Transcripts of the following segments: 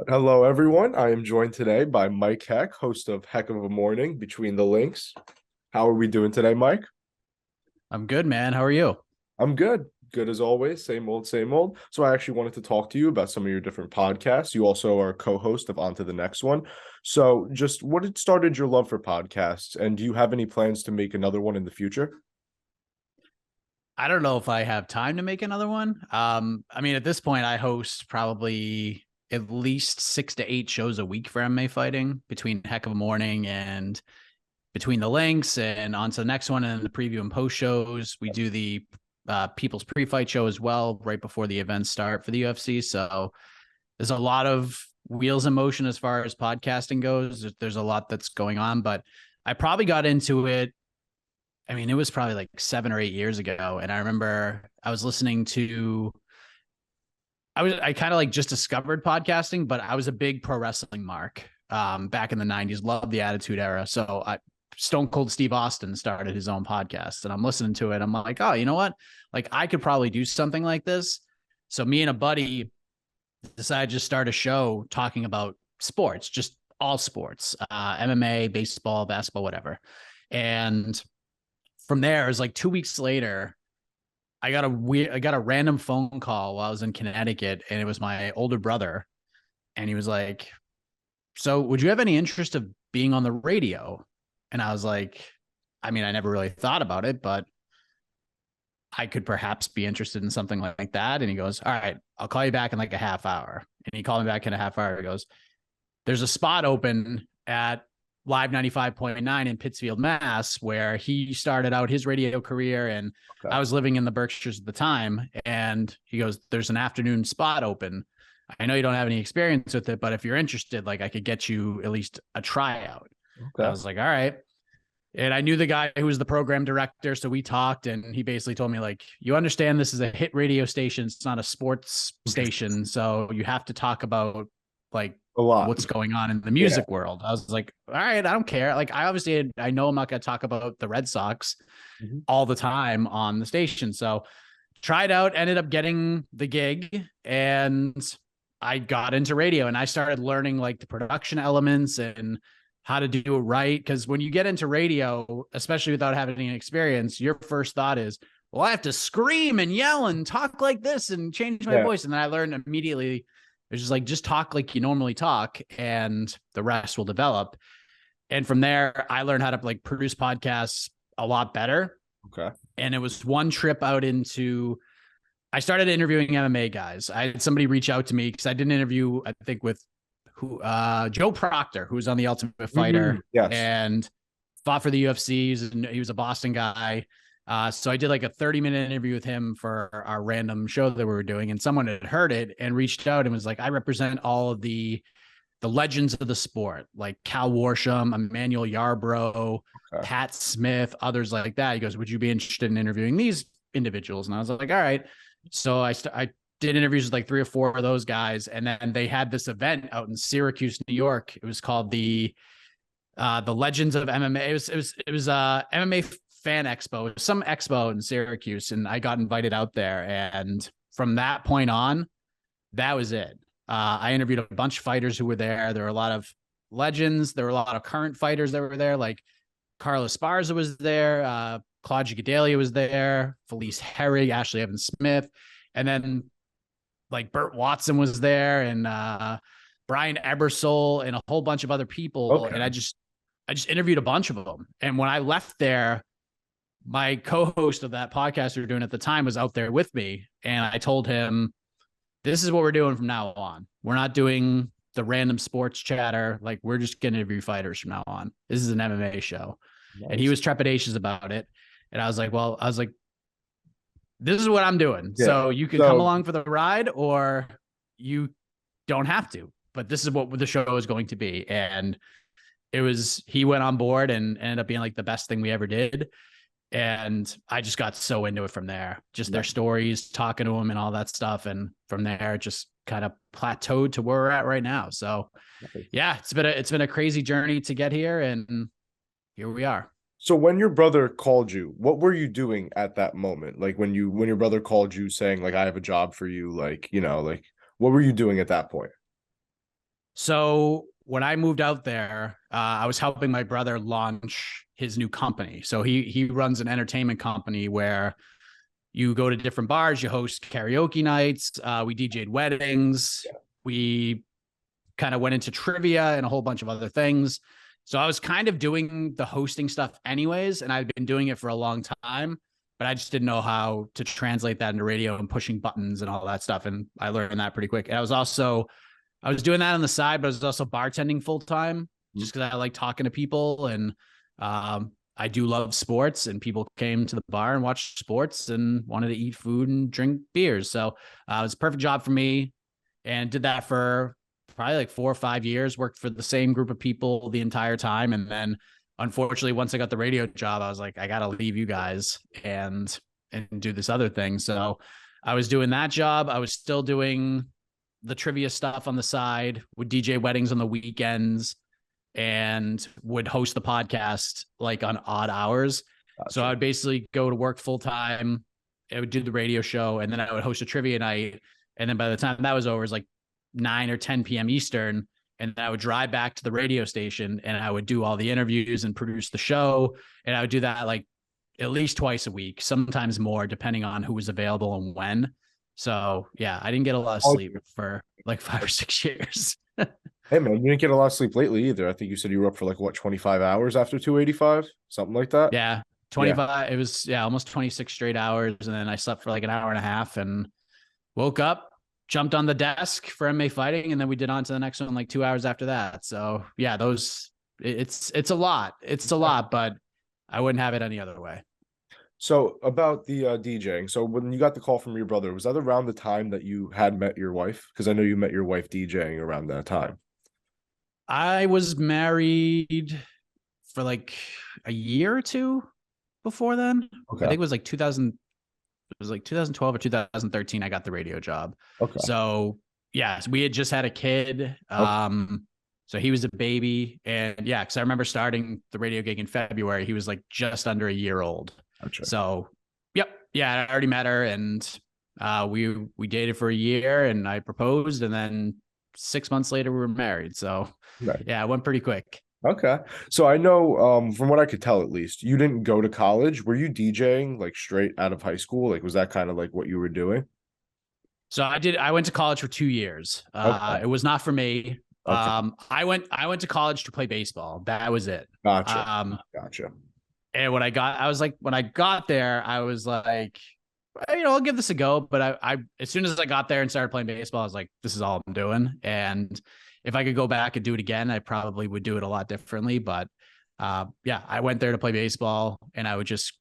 Hello, everyone. I am joined today by Mike Heck, host of Heck of a Morning Between the Links. How are we doing today, Mike? I'm good, man. How are you? I'm good. Good as always. Same old, same old. So I actually wanted to talk to you about some of your different podcasts. You also are a co-host of On to the Next One. So just what had started your love for podcasts, and do you have any plans to make another one in the future? I don't know if I have time to make another one. I mean, at this point, I host probably at least 6 to 8 shows a week for MMA fighting between Heck of a Morning and Between the Links and on to the next one and the preview and post shows. We do the People's pre-fight show as well right before the events start for the UFC. So there's a lot of wheels in motion as far as podcasting goes. There's a lot that's going on, but I probably got into it. I mean, it was probably like 7 or 8 years ago. And I remember I was listening to, I kind of like just discovered podcasting, but I was a big pro wrestling mark back in the 90s, loved the Attitude Era. So Stone Cold Steve Austin started his own podcast and I'm listening to it. I'm like, oh, you know what? Like I could probably do something like this. So me and a buddy decided to just start a show talking about sports, just all sports, MMA, baseball, basketball, whatever. And from there, it was like 2 weeks later, I got a random phone call while I was in Connecticut, and it was my older brother, and he was like, "So, would you have any interest of being on the radio?" And I was like, "I mean, I never really thought about it, but I could perhaps be interested in something like that." And he goes, "All right, I'll call you back in like a half hour." And he called me back in a half hour. He goes, "There's a spot open at Live 95.9 in Pittsfield, Mass, where he started out his radio career. And Okay. I was living in the Berkshires at the time. And he goes, there's an afternoon spot open. I know you don't have any experience with it, but if you're interested, like I could get you at least a tryout." And I Okay. was like, all right. And I knew the guy who was the program director. So we talked and he basically told me, like, you understand this is a hit radio station. It's not a sports station. So you have to talk about like A lot. what's going on in the Yeah. music world. I was like, all right, I don't care. Like, I know I'm not going to talk about the Red Sox Mhm. all the time on the station. So tried out, ended up getting the gig, and I got into radio and I started learning like the production elements and how to do it right. Because when you get into radio, especially without having any experience, your first thought is, well, I have to scream and yell and talk like this and change my Yeah. voice. And then I learned immediately, it's just like, just talk like you normally talk and the rest will develop. And from there, I learned how to like produce podcasts a lot better. Okay. And it was one trip out into, I started interviewing MMA guys. I had somebody reach out to me because I did an interview, I think, with Joe Proctor, who was on the Ultimate Fighter Yes. and fought for the UFC. He was a Boston guy. So I did like a 30-minute interview with him for our random show that we were doing, and someone had heard it and reached out and was like, I represent all of the legends of the sport, like Cal Warsham, Emmanuel Yarbrough, Okay. Pat Smith, others like that. He goes, would you be interested in interviewing these individuals? And I was like, all right. So I did interviews with like 3 or 4 of those guys, and then they had this event out in Syracuse, New York. It was called the Legends of MMA. It was MMA Fan Expo, some expo in Syracuse, and I got invited out there. And from that point on, that was it. I interviewed a bunch of fighters who were there. There were a lot of legends. There were a lot of current fighters that were there, like Carlos Esparza was there, Claudia Gadelha was there, Felice Herrig, Ashley Evans Smith, and then like Burt Watson was there, and Brian Ebersol, and a whole bunch of other people. Okay. And I just interviewed a bunch of them. And when I left there, my co-host of that podcast we were doing at the time was out there with me, and I told him, this is what we're doing from now on. We're not doing the random sports chatter. Like, we're just going to interview fighters from now on. This is an MMA show. And he Nice. was trepidatious about it. And I was like, this is what I'm doing. Yeah. So you can come So along for the ride or you don't have to. But this is what the show is going to be. And he went on board and ended up being like the best thing we ever did. And I just got so into it from there, just their stories, talking to them and all that stuff. And from there, it just kind of plateaued to where we're at right now. So nice. yeah, it's been a crazy journey to get here. And here we are. So when your brother called you, what were you doing at that moment? Like when your brother called you saying like I have a job for you, like, like what were you doing at that point? So when I moved out there, I was helping my brother launch his new company. So he runs an entertainment company where you go to different bars, you host karaoke nights, we DJ'd weddings, we kind of went into trivia and a whole bunch of other things. So I was kind of doing the hosting stuff anyways, and I'd been doing it for a long time, but I just didn't know how to translate that into radio and pushing buttons and all that stuff. And I learned that pretty quick. And I was doing that on the side, but I was also bartending full time just because I like talking to people. And I do love sports, and people came to the bar and watched sports and wanted to eat food and drink beers. So it was a perfect job for me, and did that for probably like 4 or 5 years, worked for the same group of people the entire time. And then unfortunately, once I got the radio job, I was like, I got to leave you guys and do this other thing. So I was doing that job. I was still doing the trivia stuff on the side, would DJ weddings on the weekends, and would host the podcast like on odd hours. Gotcha. So I would basically go to work full time. I would do the radio show, and then I would host a trivia night. And then by the time that was over, it was like 9 or 10 p.m. Eastern. And I would drive back to the radio station, and I would do all the interviews and produce the show. And I would do that like at least twice a week, sometimes more, depending on who was available and when. So yeah, I didn't get a lot of sleep for like 5 or 6 years. Hey man, you didn't get a lot of sleep lately either. I think you said you were up for like what, 25 hours after 285, something like that. Yeah, 25. Yeah. It was almost 26 straight hours, and then I slept for like an hour and a half, and woke up, jumped on the desk for MMA fighting, and then we did on to the next one like 2 hours after that. So yeah, it's a lot. It's a lot, but I wouldn't have it any other way. So about the DJing. So when you got the call from your brother, was that around the time that you had met your wife? Because I know you met your wife DJing around that time. I was married for like a year or two before then. Okay. I think it was like 2012 or 2013. I got the radio job. Okay. So yeah, we had just had a kid. Okay. So he was a baby, and yeah, because I remember starting the radio gig in February. He was like just under a year old. Gotcha. So, yep. Yeah, I already met her, and we dated for a year, and I proposed, and then 6 months later we were married. So, right. Yeah, it went pretty quick. Okay. So I know from what I could tell, at least, you didn't go to college. Were you DJing like straight out of high school? Like, was that kind of like what you were doing? So I went to college for 2 years. Okay. It was not for me. Okay. I went to college to play baseball. That was it. Gotcha. Gotcha. And when I got there, I was like, I'll give this a go. But I as soon as I got there and started playing baseball, I was like, this is all I'm doing. And if I could go back and do it again, I probably would do it a lot differently. But yeah, I went there to play baseball, and I would just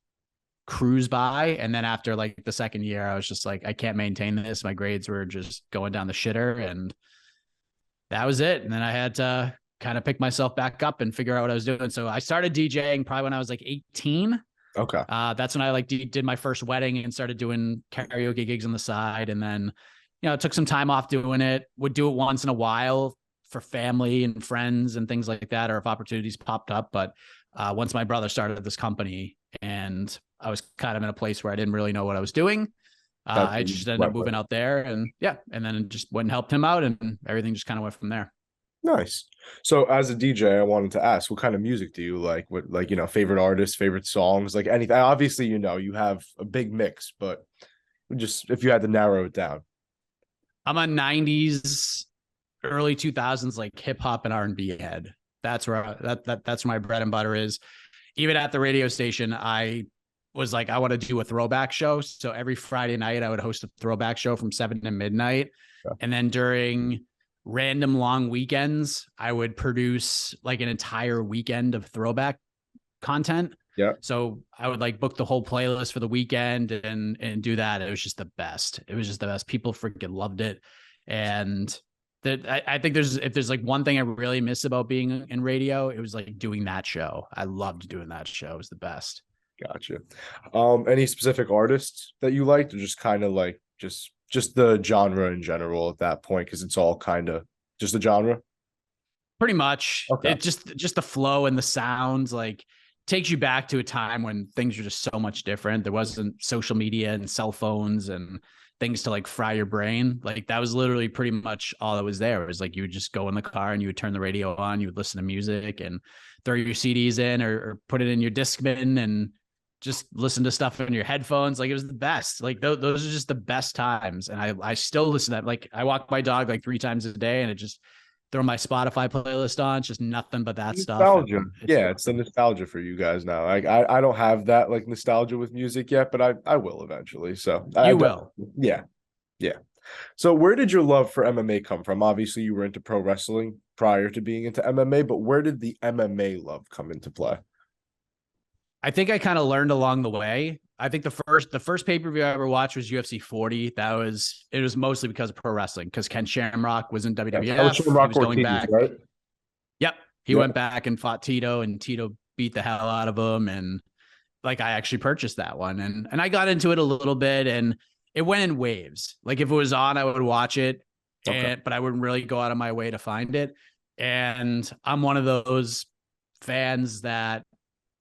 cruise by. And then after like the second year, I was just like, I can't maintain this. My grades were just going down the shitter, and that was it. And then I had to kind of pick myself back up and figure out what I was doing. So I started DJing probably when I was like 18. Okay. That's when I like did my first wedding and started doing karaoke gigs on the side. And then, took some time off doing it, would do it once in a while for family and friends and things like that, or if opportunities popped up. But once my brother started this company, and I was kind of in a place where I didn't really know what I was doing, I just ended up moving out there, and yeah, and then just went and helped him out, and everything just kind of went from there. Nice. So as a DJ, I wanted to ask, what kind of music do you like? What, like, favorite artists, favorite songs, like anything? Obviously, you have a big mix, but just if you had to narrow it down. I'm a 90s, early 2000s, like hip hop and R&B head. That's where that's where my bread and butter is. Even at the radio station, I was like, I want to do a throwback show. So every Friday night I would host a throwback show from 7 to midnight. Yeah. And then during random long weekends, I would produce like an entire weekend of throwback content. Yeah. So I would like book the whole playlist for the weekend and do that. It was just the best. It was just the best. People freaking loved it. And I think if there's like one thing I really miss about being in radio, it was like doing that show. I loved doing that show. It was the best. Gotcha. Any specific artists that you liked, or just kind of like just the genre in general at that point, because it's all kind of just the genre? Pretty much. Okay. It just the flow and the sounds like takes you back to a time when things were just so much different. There wasn't social media and cell phones, and things to like fry your brain. Like that was literally pretty much all that was there. It was like you would just go in the car and you would turn the radio on, you would listen to music and throw your CDs in or put it in your Discman and just listen to stuff in your headphones. Like it was the best. Like those are just the best times. And I still listen to that. Like I walk my dog like 3 times a day and it just throw my Spotify playlist on. It's just nothing but that Nostalgia. stuff. Yeah, it's the nostalgia for you guys now. Like I don't have that like nostalgia with music yet, but I will eventually. So You will. Yeah. Yeah. So where did your love for MMA come from? Obviously, you were into pro wrestling prior to being into MMA, but where did the MMA love come into play? I think I kind of learned along the way. I think the first pay-per-view I ever watched was UFC 40. It was mostly because of pro wrestling, because Ken Shamrock was in WWF. Yeah, Shamrock he was going Ortiz, back. Right? Yep. He went back and fought Tito, and Tito beat the hell out of him. And like I actually purchased that one. And I got into it a little bit, and it went in waves. Like if it was on, I would watch it, but I wouldn't really go out of my way to find it. And I'm one of those fans that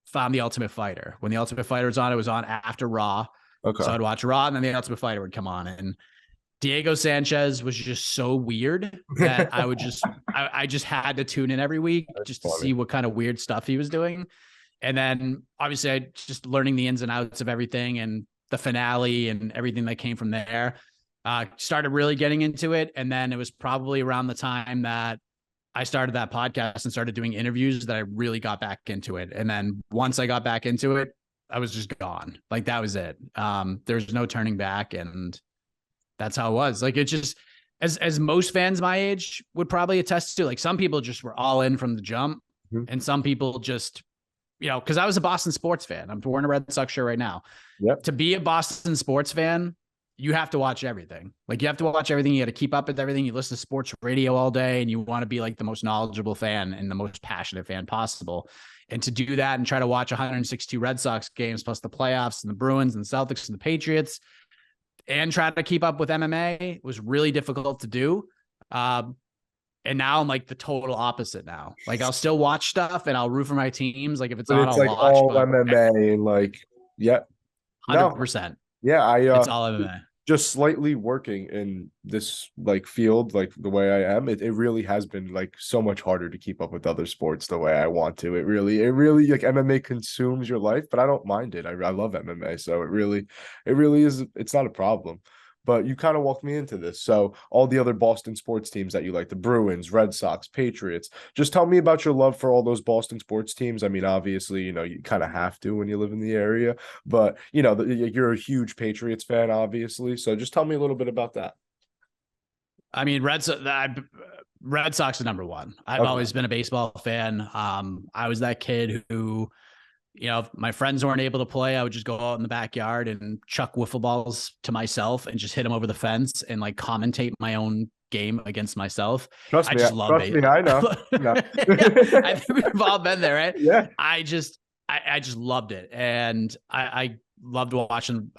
found The Ultimate Fighter. When The Ultimate Fighter was on, it was on after Raw. Okay. So I'd watch Raw, and then The Ultimate Fighter would come on. And Diego Sanchez was just so weird that I just had to tune in every week just to see what kind of weird stuff he was doing. And then obviously I just learning the ins and outs of everything and the finale and everything that came from there. Started really getting into it. And then it was probably around the time that I started that podcast and started doing interviews that I really got back into it. And then once I got back into it, I was just gone. Like that was it. There's no turning back. And that's how it was. Like it just, as most fans my age would probably attest to, like some people just were all in from the jump, and some people just, because I was a Boston sports fan. I'm wearing a Red Sox shirt right now. Yep. To be a Boston sports fan, you have to watch everything. Like you have to watch everything. You got to keep up with everything. You listen to sports radio all day, and you want to be like the most knowledgeable fan and the most passionate fan possible. And to do that and try to watch 162 Red Sox games plus the playoffs and the Bruins and the Celtics and the Patriots, and try to keep up with MMA was really difficult to do. And now I'm like the total opposite now. Like I'll still watch stuff and I'll root for my teams. Like if it's on, I'll like watch. All MMA and like, yep. 100%. Yeah, it's all MMA. Just slightly working in this like field, like the way I am, it really has been like so much harder to keep up with other sports the way I want to. It really like MMA consumes your life, but I don't mind it. I love MMA, so it really is. It's not a problem. But you kind of walked me into this. So all the other Boston sports teams that you like, the Bruins, Red Sox, Patriots, just tell me about your love for all those Boston sports teams. I mean, obviously, you kind of have to when you live in the area, but you're a huge Patriots fan, obviously. So just tell me a little bit about that. I mean, Red Sox is number one. I've always been a baseball fan. I was that kid who, if my friends weren't able to play, I would just go out in the backyard and chuck wiffle balls to myself and just hit them over the fence and like commentate my own game against myself. Trust me, I know. Yeah, I think we've all been there, right? Yeah. I just loved it. And I loved watching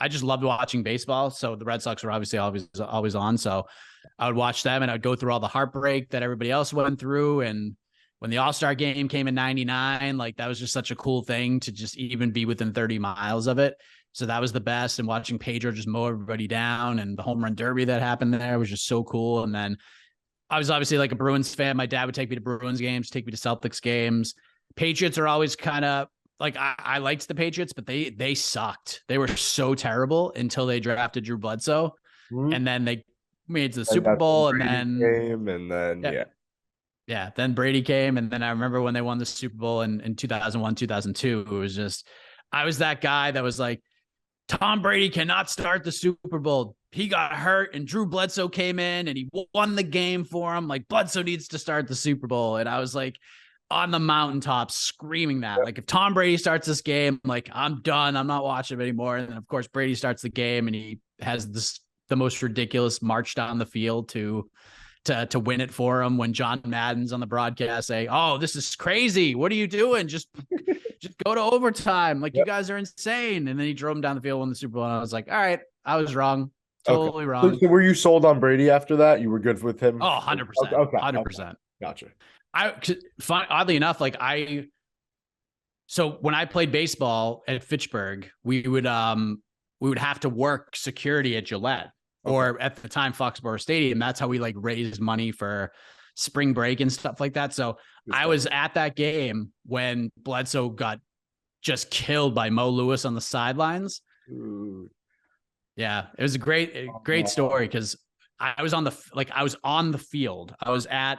baseball. So the Red Sox were obviously always on. So I would watch them and I'd go through all the heartbreak that everybody else went through. And when the All-Star game came in 99, like that was just such a cool thing to just even be within 30 miles of it. So that was the best. And watching Pedro just mow everybody down and the home run derby that happened there was just so cool. And then I was obviously like a Bruins fan. My dad would take me to Bruins games, take me to Celtics games. Patriots are always kind of like, I liked the Patriots, but they sucked. They were so terrible until they drafted Drew Bledsoe. And then they made it to the Super Bowl. Yeah, then Brady came, and then I remember when they won the Super Bowl in 2001, 2002, it was just, I was that guy that was like, Tom Brady cannot start the Super Bowl. He got hurt, and Drew Bledsoe came in, and he won the game for him. Like, Bledsoe needs to start the Super Bowl. And I was like on the mountaintop screaming that. Like, if Tom Brady starts this game, like, I'm done. I'm not watching him anymore. And then, of course, Brady starts the game, and he has the most ridiculous march down the field to win it for him when John Madden's on the broadcast saying, "Oh, this is crazy. What are you doing? Just go to overtime. Like, you guys are insane." And then he drove him down the field, won the Super Bowl. And I was like, all right, I was wrong. Totally wrong. So were you sold on Brady after that? You were good with him? Oh, 100%. 100%. Gotcha. Oddly enough, so when I played baseball at Fitchburg, we would have to work security at Gillette. Okay. or at the time Foxborough Stadium. That's how we like raised money for spring break and stuff like that. So I was at that game when Bledsoe got just killed by Mo Lewis on the sidelines. Ooh. Yeah, it was a great story because I was on the field. I was at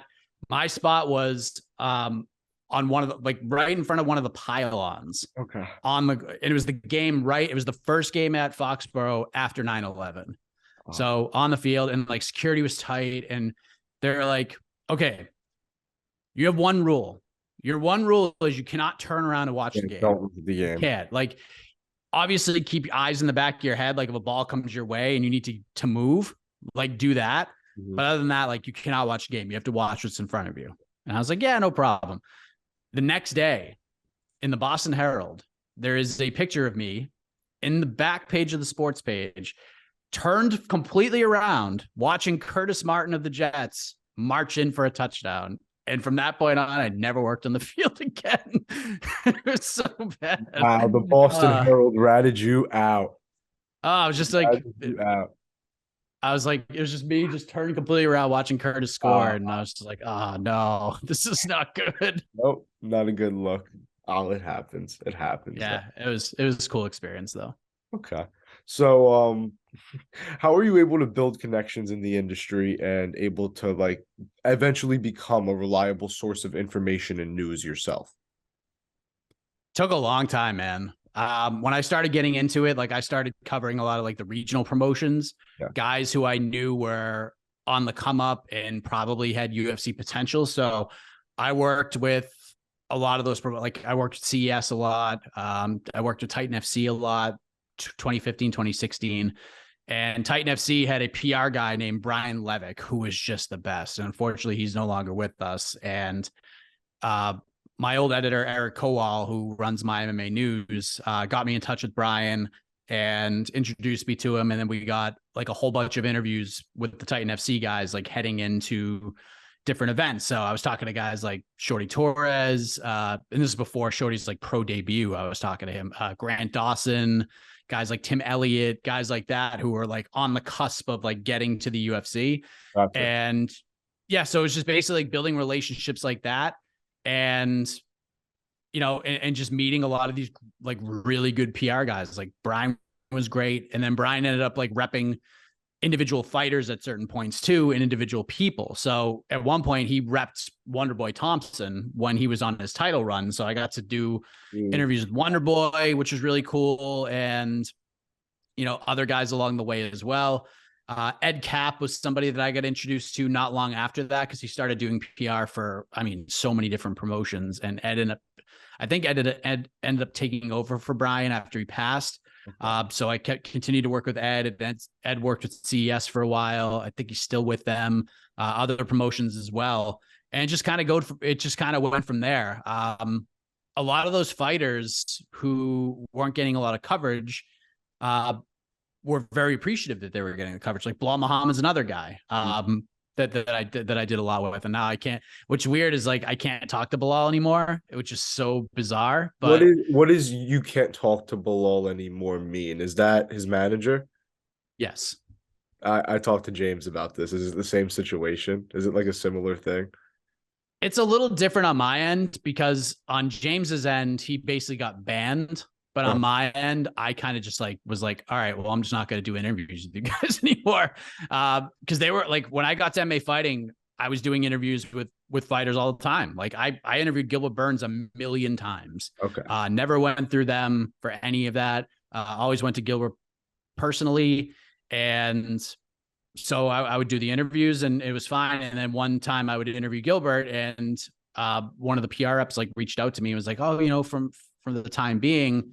my spot was on one of the like right in front of one of the pylons. Okay. And it was the game right. It was the first game at Foxborough after 9/11. So on the field, and like security was tight, and they're like, okay, you have one rule. Your one rule is you cannot turn around and watch the game. Don't lose the game. You can't. Like, obviously keep your eyes in the back of your head. Like if a ball comes your way and you need to move, like do that. Mm-hmm. But other than that, like you cannot watch the game. You have to watch what's in front of you. And I was like, yeah, no problem. The next day in the Boston Herald, there is a picture of me in the back page of the sports page, turned completely around, watching Curtis Martin of the Jets march in for a touchdown. And from that point on, I never worked on the field again. It was so bad. Wow, the Boston Herald ratted you out. I was just like, I was like, it was just me just turning completely around watching Curtis score. And I was just like, oh no, this is not good. Nope, not a good look. Oh, it happens. It happens. Yeah, it was a cool experience though. Okay. So how are you able to build connections in the industry and able to like eventually become a reliable source of information and news yourself? Took a long time, man. When I started getting into it, like I started covering a lot of like the regional promotions, guys who I knew were on the come up and probably had UFC potential. So I worked with a lot of those, like I worked with CES a lot. I worked with Titan FC a lot, 2015, 2016. And Titan FC had a PR guy named Brian Levick, who was just the best. And unfortunately, he's no longer with us. And my old editor, Eric Kowal, who runs my MMA News, got me in touch with Brian and introduced me to him. And then we got like a whole bunch of interviews with the Titan FC guys, like heading into different events. So I was talking to guys like Shorty Torres, and this is before Shorty's like pro debut. I was talking to him, Grant Dawson, guys like Tim Elliott, guys like that, who were like on the cusp of like getting to the UFC. Gotcha. And yeah, so it's just basically like building relationships like that. And, you know, and just meeting a lot of these like really good PR guys. Like Brian was great. And then Brian ended up like repping individual fighters at certain points too, and individual people. So at one point he repped Wonderboy Thompson when he was on his title run. So I got to do interviews with Wonderboy, which was really cool. And, you know, other guys along the way as well. Ed Cap was somebody that I got introduced to not long after that, because he started doing PR for, I mean, so many different promotions. And Ed ended up taking over for Brian after he passed. So I continued to work with Ed. Ed worked with CES for a while. I think he's still with them, other promotions as well. And it just kind of went from there. A lot of those fighters who weren't getting a lot of coverage, were very appreciative that they were getting the coverage. Like Belal Muhammad's another guy, that I did a lot with. And now I can't, what's weird is like, I can't talk to Belal anymore, which is so bizarre. But what is you can't talk to Belal anymore mean? Is that his manager? Yes. I talked to James about this. Is it the same situation? Is it like a similar thing? It's a little different on my end, because on James's end, he basically got banned. But on my end, I kind of just like was like, all right, well, I'm just not going to do interviews with you guys anymore. Because they were like, when I got to MMA fighting, I was doing interviews with fighters all the time. Like I interviewed Gilbert Burns a million times. Okay. Never went through them for any of that. Always went to Gilbert personally. And so I would do the interviews and it was fine. And then one time I would interview Gilbert, and one of the PR reps like reached out to me and was like, oh, you know, from the time being,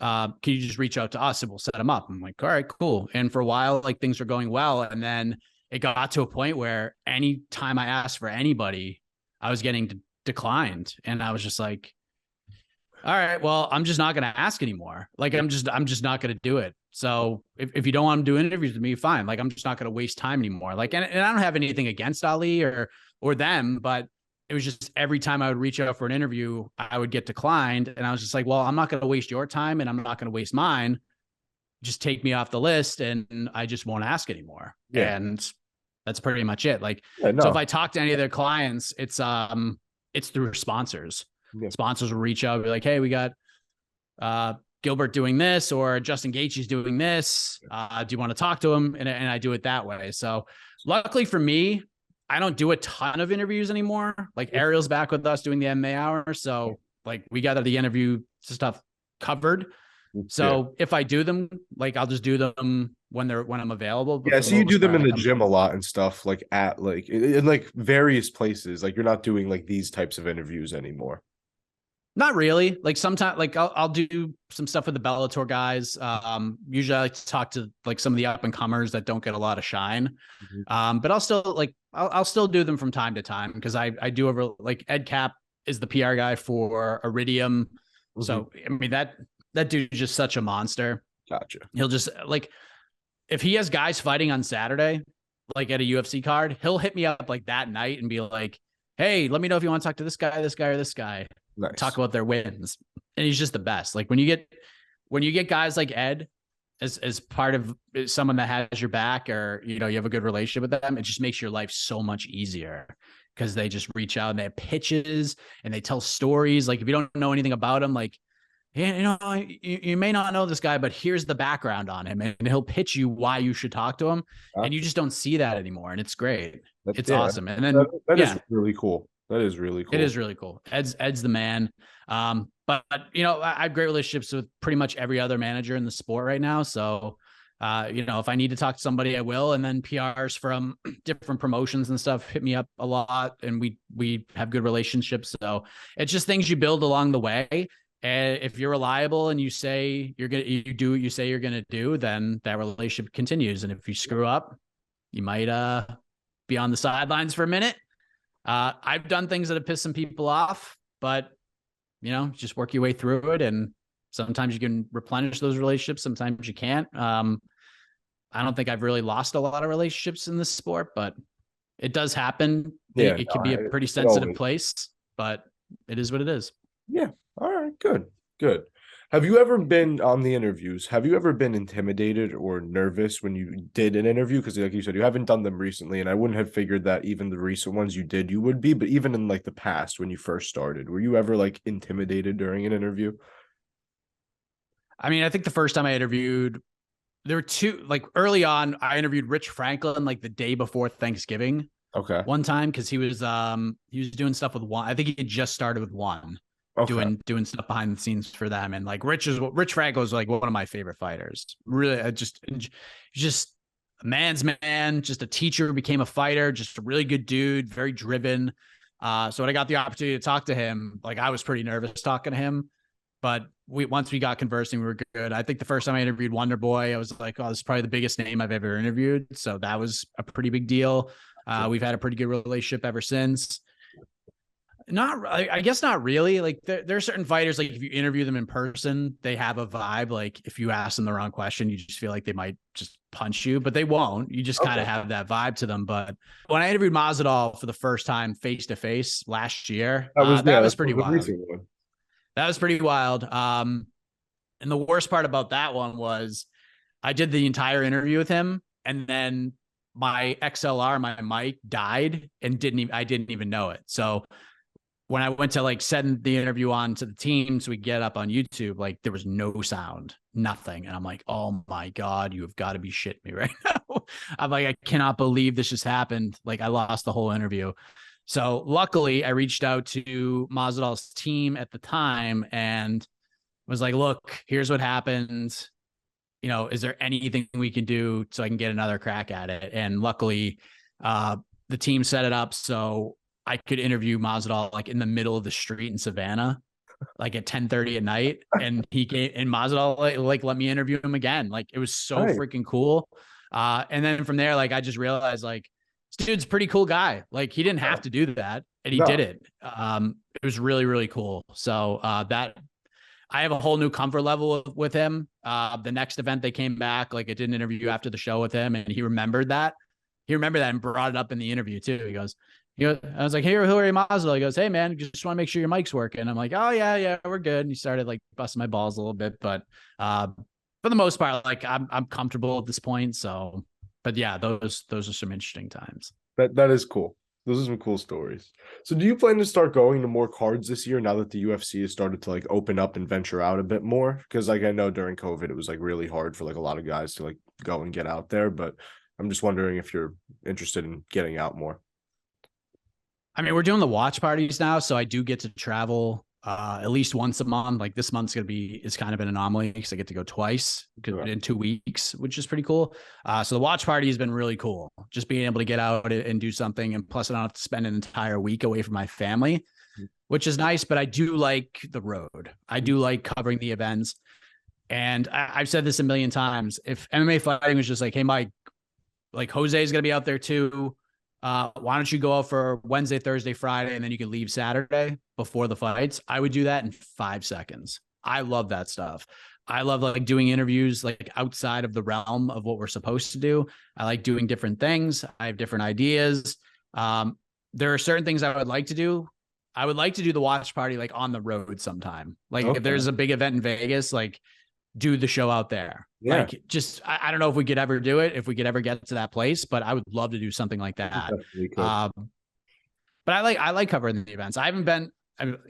can you just reach out to us and we'll set them up? I'm like, all right, cool. And for a while, like things were going well. And then it got to a point where any time I asked for anybody, I was getting declined. And I was just like, all right, well, I'm just not going to ask anymore. Like, I'm just not going to do it. So if you don't want to do interviews with me, fine. Like, I'm just not going to waste time anymore. Like, and I don't have anything against Ali or them, but it was just every time I would reach out for an interview, I would get declined. And I was just like, well, I'm not going to waste your time and I'm not going to waste mine. just take me off the list and I just won't ask anymore. Yeah. And that's pretty much it. Like, Yeah, so if no. I talk to any of their clients, it's through sponsors. Yeah. Sponsors will reach out and be like, hey, we got Gilbert doing this, or Justin Gaethje's doing this. Do you want to talk to him? And I do it that way. So luckily for me, I don't do a ton of interviews anymore. Like Ariel's back with us doing the MMA hour. So like we got the interview stuff covered. So if I do them, like I'll just do them when I'm available. But yeah, so you do them in the gym a lot and stuff, like at like in like various places. Like you're not doing like these types of interviews anymore. Not really. Like sometimes, like I'll do some stuff with the Bellator guys. Usually I like to talk to like some of the up and comers that don't get a lot of shine. But I'll still do them from time to time because I do over like Ed Cap is the PR guy for Iridium. So I mean that dude's just such a monster. Gotcha. He'll just like if he has guys fighting on Saturday, like at a UFC card, he'll hit me up like that night and be like, hey, let me know if you want to talk to this guy, or this guy. Nice. Talk about their wins. And he's just the best. Like when you get guys like Ed as part of someone that has your back, or you have a good relationship with them, it just makes your life so much easier because they just reach out and they have pitches and they tell stories. Like if you don't know anything about them, like, yeah, you may not know this guy, but here's the background on him, and he'll pitch you why you should talk to him. And you just don't see that anymore. And it's great. It's awesome. And then that is really cool. That is really cool. It is really cool. Ed's the man. But I have great relationships with pretty much every other manager in the sport right now. So, if I need to talk to somebody, I will. And then PRs from different promotions and stuff hit me up a lot, and we have good relationships. So it's just things you build along the way. And if you're reliable and you say you do what you say you're gonna do, then that relationship continues. And if you screw up, you might be on the sidelines for a minute. I've done things that have pissed some people off, but just work your way through it. And sometimes you can replenish those relationships. Sometimes you can't. I don't think I've really lost a lot of relationships in this sport, but it does happen. Yeah, it can be a pretty sensitive place, but it is what it is. Yeah. All right. Good. Have you ever been on the interviews? Have you ever been intimidated or nervous when you did an interview? Because like you said, you haven't done them recently, and I wouldn't have figured that even the recent ones you did, you would be. But even in like the past when you first started, were you ever like intimidated during an interview? I mean, I think the first time I interviewed, there were two, like early on, I interviewed Rich Franklin like the day before Thanksgiving. Okay. One time because he was doing stuff with one. I think he had just started with one. Okay. Doing stuff behind the scenes for them. And like Rich Franco is like one of my favorite fighters. Really, just a man's man, just a teacher, became a fighter, just a really good dude, very driven. So when I got the opportunity to talk to him, like I was pretty nervous talking to him, but once we got conversing, we were good. I think the first time I interviewed Wonder Boy, I was like, oh, this is probably the biggest name I've ever interviewed. So that was a pretty big deal. We've had a pretty good relationship ever since. I guess not really. Like there are certain fighters, like if you interview them in person, they have a vibe. Like if you ask them the wrong question, you just feel like they might just punch you, but they won't. You just kind of have that vibe to them. But when I interviewed Masvidal for the first time face to face last year, that was pretty wild. That was pretty wild. And the worst part about that one was I did the entire interview with him, and then my XLR, my mic died, and I didn't even know it. So when I went to like send the interview on to the team so we get up on YouTube, like there was no sound, nothing. And I'm like, oh my God, you have got to be shitting me right now. I'm like, I cannot believe this just happened. Like I lost the whole interview. So luckily I reached out to Masvidal's team at the time and was like, look, here's what happened. Is there anything we can do so I can get another crack at it? And luckily the team set it up so I could interview Masvidal like in the middle of the street in Savannah, like at 10:30 at night. And Masvidal like let me interview him again. Like it was so freaking cool. And then from there, like I just realized like this dude's a pretty cool guy. Like he didn't have to do that, and he did it. It was really, really cool. So that I have a whole new comfort level with him. The next event they came back, like I did an interview after the show with him, and he remembered that. And brought it up in the interview too. He goes, I was like, hey, who are you, Masvidal? He goes, hey man, just want to make sure your mic's working. I'm like, oh yeah, we're good. And he started like busting my balls a little bit, but for the most part, like I'm comfortable at this point. So, but yeah, those are some interesting times. That is cool. Those are some cool stories. So do you plan to start going to more cards this year now that the UFC has started to like open up and venture out a bit more? Because like I know during COVID it was like really hard for like a lot of guys to like go and get out there, but I'm just wondering if you're interested in getting out more. I mean, we're doing the watch parties now, so I do get to travel at least once a month. Like this month's gonna be is kind of an anomaly because I get to go twice in 2 weeks, which is pretty cool. So the watch party has been really cool. Just being able to get out and do something, and plus I don't have to spend an entire week away from my family, which is nice. But I do like the road. I do like covering the events. And I've said this a million times. If MMA fighting was just like, hey, Mike, like Jose is gonna be out there too. Why don't you go out for Wednesday, Thursday, Friday, and then you can leave Saturday before the fights? I would do that in 5 seconds. I love that stuff. I love like doing interviews like outside of the realm of what we're supposed to do. I like doing different things. I have different ideas. There are certain things I would like to do. I would like to do the watch party like on the road sometime. Like if there's a big event in Vegas, like do the show out there. Yeah. Like just, I don't know if we could ever do it, if we could ever get to that place, but I would love to do something like that. But I like covering the events.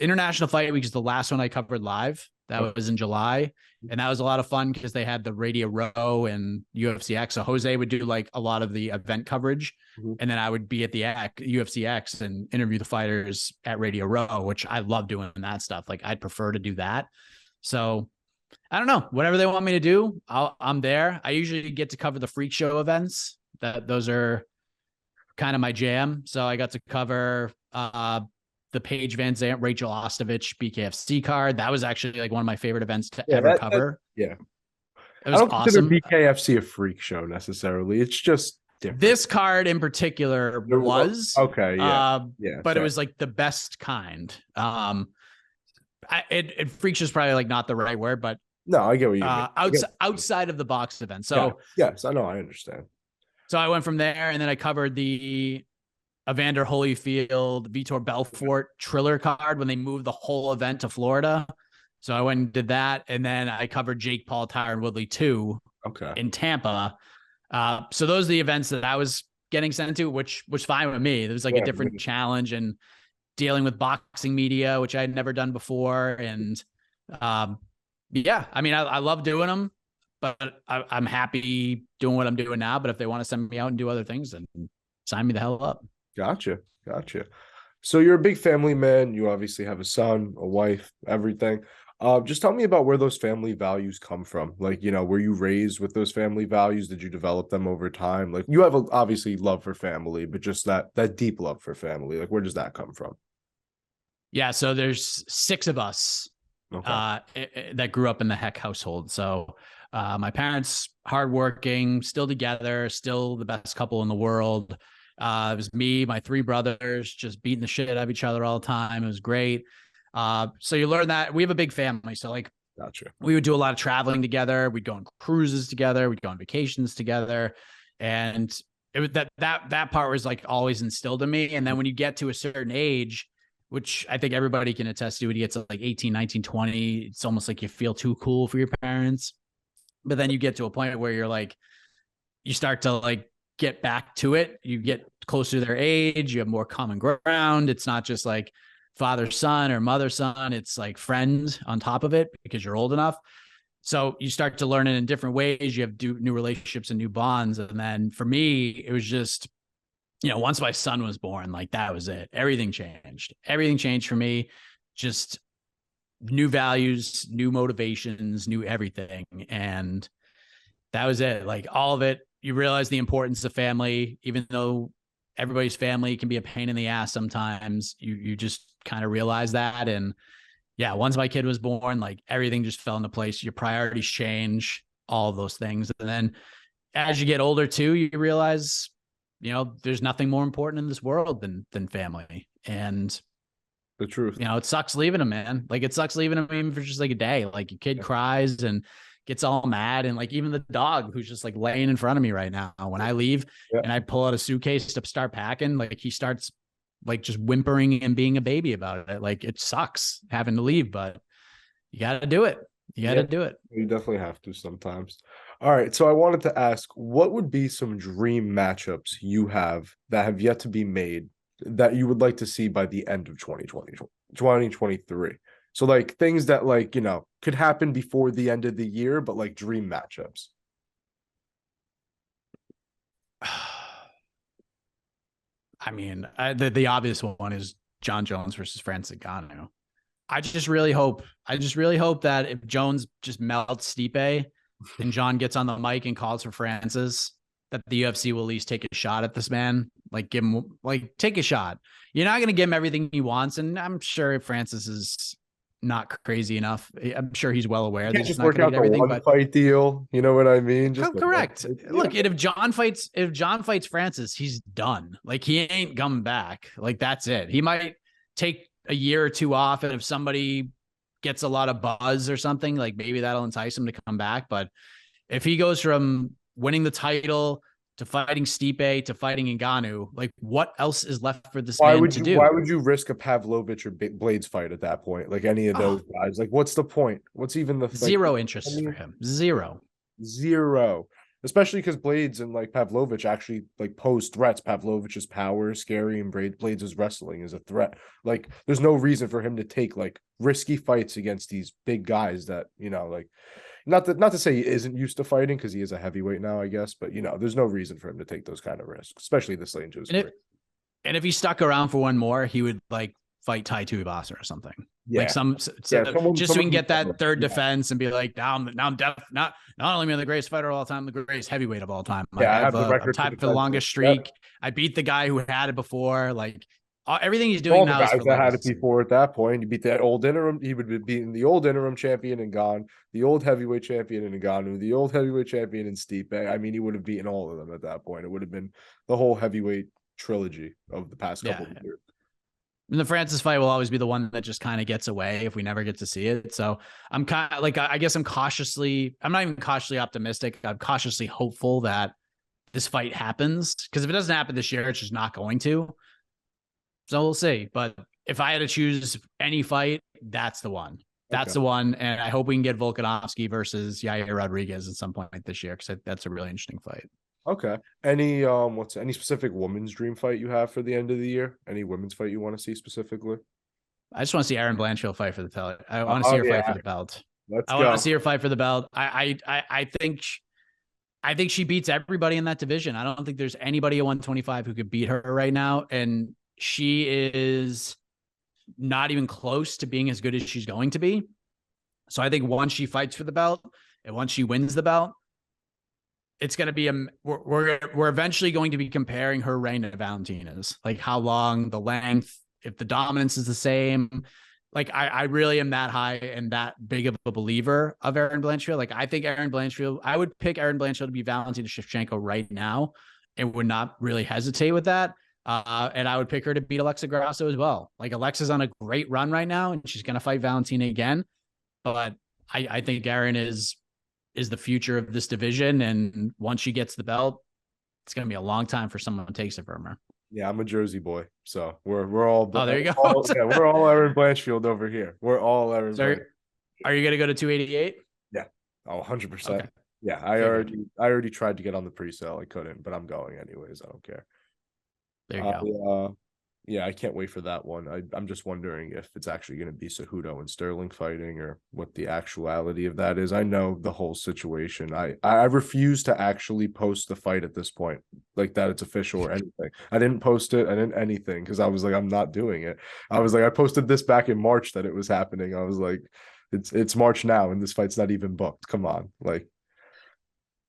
International Fight Week is the last one I covered live. That was in July. And that was a lot of fun because they had the Radio Row and UFC X. So Jose would do like a lot of the event coverage. And then I would be at the UFC X and interview the fighters at Radio Row, which I love doing that stuff. Like I'd prefer to do that. So I don't know, whatever they want me to do, I'm there. I usually get to cover the freak show events. Those are kind of my jam. So I got to cover the Paige Van Zandt, Rachel Ostovich BKFC card. That was actually like one of my favorite events to ever cover. It was awesome. BKFC a freak show necessarily. It's just different. This card in particular was okay. But it was like the best kind. Freak show is probably like not the right word, but no, I get what you mean. Outside of the box event. So yes, I know, I understand. So I went from there, and then I covered the Evander Holyfield, Vitor Belfort Triller card when they moved the whole event to Florida. So I went and did that, and then I covered Jake Paul, Tyron Woodley 2 in Tampa. So those are the events that I was getting sent to, which was fine with me. There was like a different challenge and dealing with boxing media, which I had never done before. And I mean, I love doing them, but I'm happy doing what I'm doing now. But if they want to send me out and do other things, then sign me the hell up. Gotcha. So you're a big family man. You obviously have a son, a wife, everything. Just tell me about where those family values come from. Like, were you raised with those family values? Did you develop them over time? Like, you have obviously love for family, but just that deep love for family. Like, where does that come from? Yeah, so there's 6 of us that grew up in the Heck household. So my parents, hardworking, still together, still the best couple in the world. It was me, my 3 brothers, just beating the shit out of each other all the time. It was great. So you learn that we have a big family. So like, we would do a lot of traveling together. We'd go on cruises together. We'd go on vacations together. And it was that part was like always instilled in me. And then when you get to a certain age, which I think everybody can attest to, when you get to like 18, 19, 20, it's almost like you feel too cool for your parents. But then you get to a point where you're like, you start to like get back to it. You get closer to their age. You have more common ground. It's not just like father, son or mother, son. It's like friends on top of it because you're old enough. So you start to learn it in different ways. You have new relationships and new bonds. And then for me, it was just, once my son was born, like that was it. Everything changed for me. Just new values, new motivations, new everything. And that was it. Like all of it, you realize the importance of family, even though everybody's family can be a pain in the ass sometimes. You just kind of realize that. And yeah, once my kid was born, like everything just fell into place. Your priorities change, all of those things. And then as you get older too, you realize, there's nothing more important in this world than family. And the truth, it sucks leaving them, man. Like it sucks leaving them even for just like a day. Like your kid cries and gets all mad. And like even the dog who's just like laying in front of me right now, when I leave and I pull out a suitcase to start packing, like he starts like just whimpering and being a baby about it. Like it sucks having to leave, but you got to do it. You got Yeah, to do it. you definitely have to sometimes. All right, so I wanted to ask, what would be some dream matchups you have that have yet to be made that you would like to see by the end of 2023? So like things that like, could happen before the end of the year, but like dream matchups. I mean, the obvious one is John Jones versus Francis Ngannou. I just really hope that if Jones just melts Stipe and John gets on the mic and calls for Francis, that the UFC will at least take a shot at this man. Like, give him, like, take a shot. You're not going to give him everything he wants. And I'm sure Francis is not crazy enough. I'm sure he's well aware You that can't he's just not work going to out get the everything, one but fight deal. You know what I mean? Just correct. Look, yeah. if John fights Francis, he's done. Like, he ain't coming back. Like, that's it. He might take a year or two off, and if somebody gets a lot of buzz or something, like maybe that'll entice him to come back. But if he goes from winning the title to fighting Stipe to fighting Ngannou, like, what else is left for this man to do? Why would you risk a Pavlovich or Blades fight at that point? Like any of those guys? Like, what's the point? What's even the like? Zero I interest for mean, him. Zero. zero. Especially because Blades and like Pavlovich actually like pose threats. Pavlovich's power is scary, and Blades' wrestling is a threat. Like, there's no reason for him to take like risky fights against these big guys that like. Not to say he isn't used to fighting because he is a heavyweight now, I guess, but there's no reason for him to take those kind of risks, especially this late into his career. And if he stuck around for one more, he would like fight Tai Tuivasa or something. Yeah. Like just so we can get that third defense and be like, now I'm not only am I the greatest fighter of all time, the greatest heavyweight of all time. Yeah, I have the record. I'm tied for the longest streak. I beat the guy who had it before. Like, everything he's doing now is for that had it before at that point. He beat that old interim. He would be beating the old interim champion and gone, the old heavyweight champion in Ngannou, the old heavyweight champion in Stipe. I mean, he would have beaten all of them at that point. It would have been the whole heavyweight trilogy of the past couple of years. And the Francis fight will always be the one that just kind of gets away if we never get to see it. So I'm kind of like, I guess I'm not even cautiously optimistic. I'm cautiously hopeful that this fight happens, because if it doesn't happen this year, it's just not going to. So we'll see. But if I had to choose any fight, that's the one. That's the one. And I hope we can get Volkanovski versus Yair Rodriguez at some point this year, because that's a really interesting fight. Okay. Any any specific women's dream fight you have for the end of the year? Any women's fight you want to see specifically? I just want to see Erin Blanchfield fight for the belt. I want to see her fight for the belt. I want to see her fight for the belt. I think she beats everybody in that division. I don't think there's anybody at 125 who could beat her right now. And she is not even close to being as good as she's going to be. So I think once she fights for the belt and once she wins the belt, it's going to be we're eventually going to be comparing her reign to Valentina's, like how long, the length, if the dominance is the same. Like, I really am that high and that big of a believer of Erin Blanchfield. Like, I think I would pick Erin Blanchfield to be Valentina Shevchenko right now and would not really hesitate with that. And I would pick her to beat Alexa Grasso as well. Like, Alexa's on a great run right now and she's going to fight Valentina again. But I think Erin is the future of this division. And once she gets the belt, it's going to be a long time for someone who takes it from her. Yeah, I'm a Jersey boy, so we're all. Oh, there you go. We're all Erin Blanchfield over here. We're all Erin. So are you going to go to 288? Yeah. Oh, 100%. Okay. Yeah, I already tried to get on the pre-sale. I couldn't, but I'm going anyways. I don't care. There you go. Yeah, I can't wait for that one. I'm just wondering if it's actually going to be Cejudo and Sterling fighting, or what the actuality of that is. I know the whole situation. I refuse to actually post the fight at this point, like that it's official or anything. I didn't post it. I didn't anything because I was like, I'm not doing it. I was like, I posted this back in March that it was happening. I was like, it's March now and this fight's not even booked. Come on, like.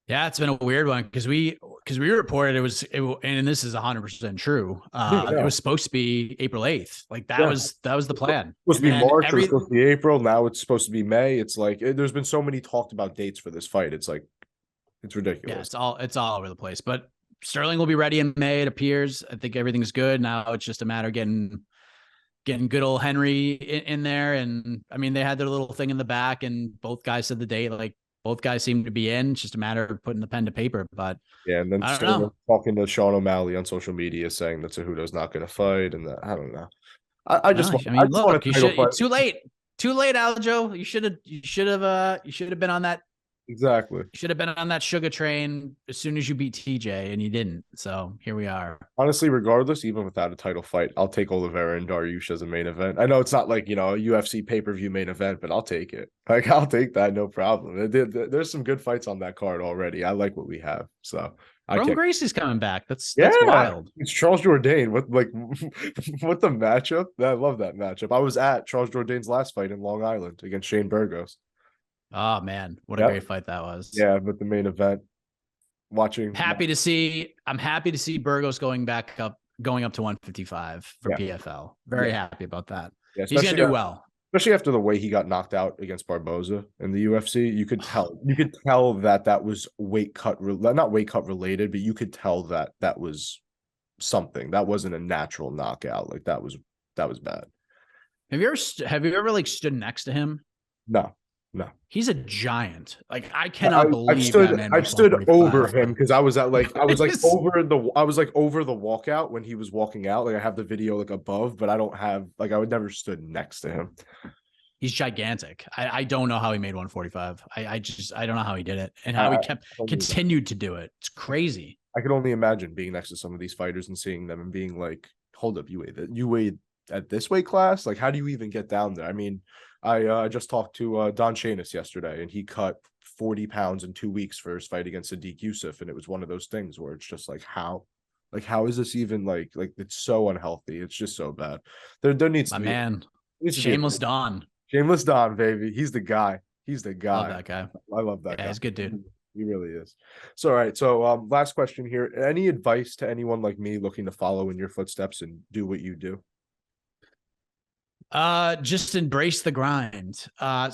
Yeah, it's been a weird one because we reported and this is 100% true. It was supposed to be April 8th. Like that was the plan. It was supposed to be March. It was supposed to be April. Now it's supposed to be May. It's like there's been so many talked about dates for this fight. It's like it's ridiculous. Yeah, it's all over the place. But Sterling will be ready in May. It appears. I think everything's good now. It's just a matter of getting good old Henry in there. And I mean, they had their little thing in the back, and both guys said the date. Like, both guys seem to be in. It's just a matter of putting the pen to paper. But yeah, and then talking to Sean O'Malley on social media saying that Cejudo's not going to fight, and that I don't know. It's too Too late, Aljo. You should have been on that. Exactly. You should have been on that sugar train as soon as you beat TJ, and you didn't. So here we are. Honestly, regardless, even without a title fight, I'll take Oliveira and Dariush as a main event. I know it's not like, a UFC pay-per-view main event, but I'll take it. Like, I'll take that, no problem. There's some good fights on that card already. I like what we have. So I Rome can't. Gracie's coming back. That's Yeah, wild. it's Charles Jourdain. What like what the matchup? I love that matchup. I was at Charles Jourdain's last fight in Long Island against Shane Burgos. Oh man, what a Yep. great fight that was. Yeah, but the main event. Watching. I'm happy to see Burgos going up to 155 for PFL. Very happy about that. Yeah, he's gonna do well. Especially after the way he got knocked out against Barboza in the UFC. You could tell that was weight cut, not weight cut related, but you could tell that was something. That wasn't a natural knockout. Like that was bad. Have you ever like stood next to him? No. He's a giant. Like I cannot believe I've stood over him because I was over the walkout when he was walking out. Like I have the video like above, but I don't have I would never stood next to him. He's gigantic. I don't know how he made 145. I don't know how he did it and how he continued to do it. It's crazy. I could only imagine being next to some of these fighters and seeing them and being like, hold up, you weighed at this weight class? Like, how do you even get down there? I mean, I just talked to Don Shanis yesterday, and he cut 40 pounds in 2 weeks for his fight against Sadiq Yusuf, and it was one of those things where it's just like, how is this even like it's so unhealthy? It's just so bad. There needs to be Shameless Don. Shameless Don, baby. He's the guy. Love that guy. I love that guy. He's a good dude. He really is. So, all right. So, last question here. Any advice to anyone like me looking to follow in your footsteps and do what you do? Just embrace the grind.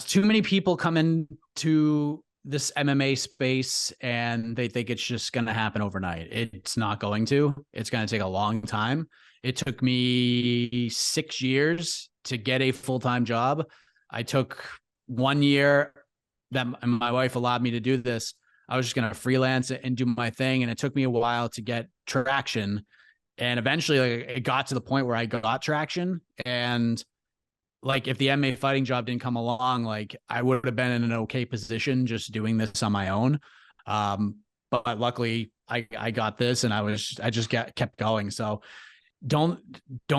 Too many people come into this MMA space and they think it's just going to happen overnight. It's not going to. It's going to take a long time. It took me 6 years to get a full-time job. I took 1 year that my wife allowed me to do this. I was just going to freelance and do my thing. And it took me a while to get traction. And eventually it got to the point where I got traction. And like, if the MMA fighting job didn't come along, like I would have been in an okay position just doing this on my own. But luckily I got this and I just kept going. So don't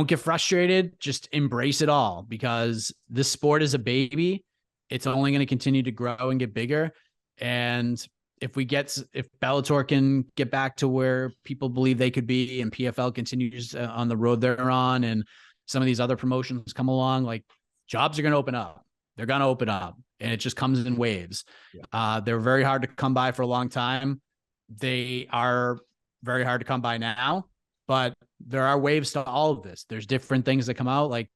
get frustrated. Just embrace it all, because this sport is a baby. It's only going to continue to grow and get bigger. And if Bellator can get back to where people believe they could be, and PFL continues on the road they're on, and some of these other promotions come along, like jobs are going to open up. They're going to open up, and it just comes in waves. Yeah. They're very hard to come by for a long time. They are very hard to come by now, but there are waves to all of this. There's different things that come out. Like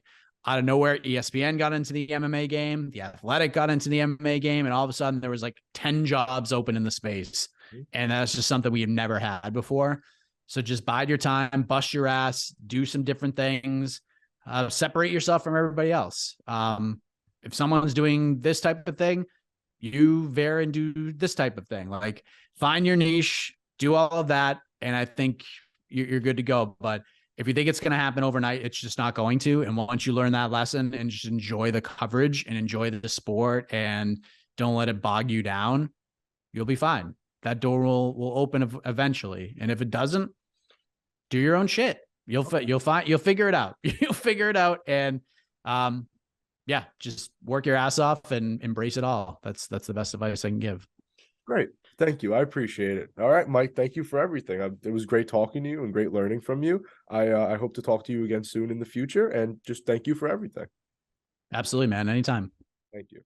out of nowhere, ESPN got into the MMA game, The Athletic got into the MMA game, and all of a sudden there was like 10 jobs open in the space. And that's just something we have never had before. So just bide your time, bust your ass, do some different things, separate yourself from everybody else. If someone's doing this type of thing, you veer and do this type of thing. Like find your niche, do all of that, and I think you're good to go. But if you think it's going to happen overnight, it's just not going to. And once you learn that lesson and just enjoy the coverage and enjoy the sport and don't let it bog you down, you'll be fine. That door will open eventually. And if it doesn't, do your own shit. You'll figure it out. You'll figure it out. And, just work your ass off and embrace it all. That's the best advice I can give. Great. Thank you. I appreciate it. All right, Mike, thank you for everything. It was great talking to you and great learning from you. I hope to talk to you again soon in the future, and just thank you for everything. Absolutely, man. Anytime. Thank you.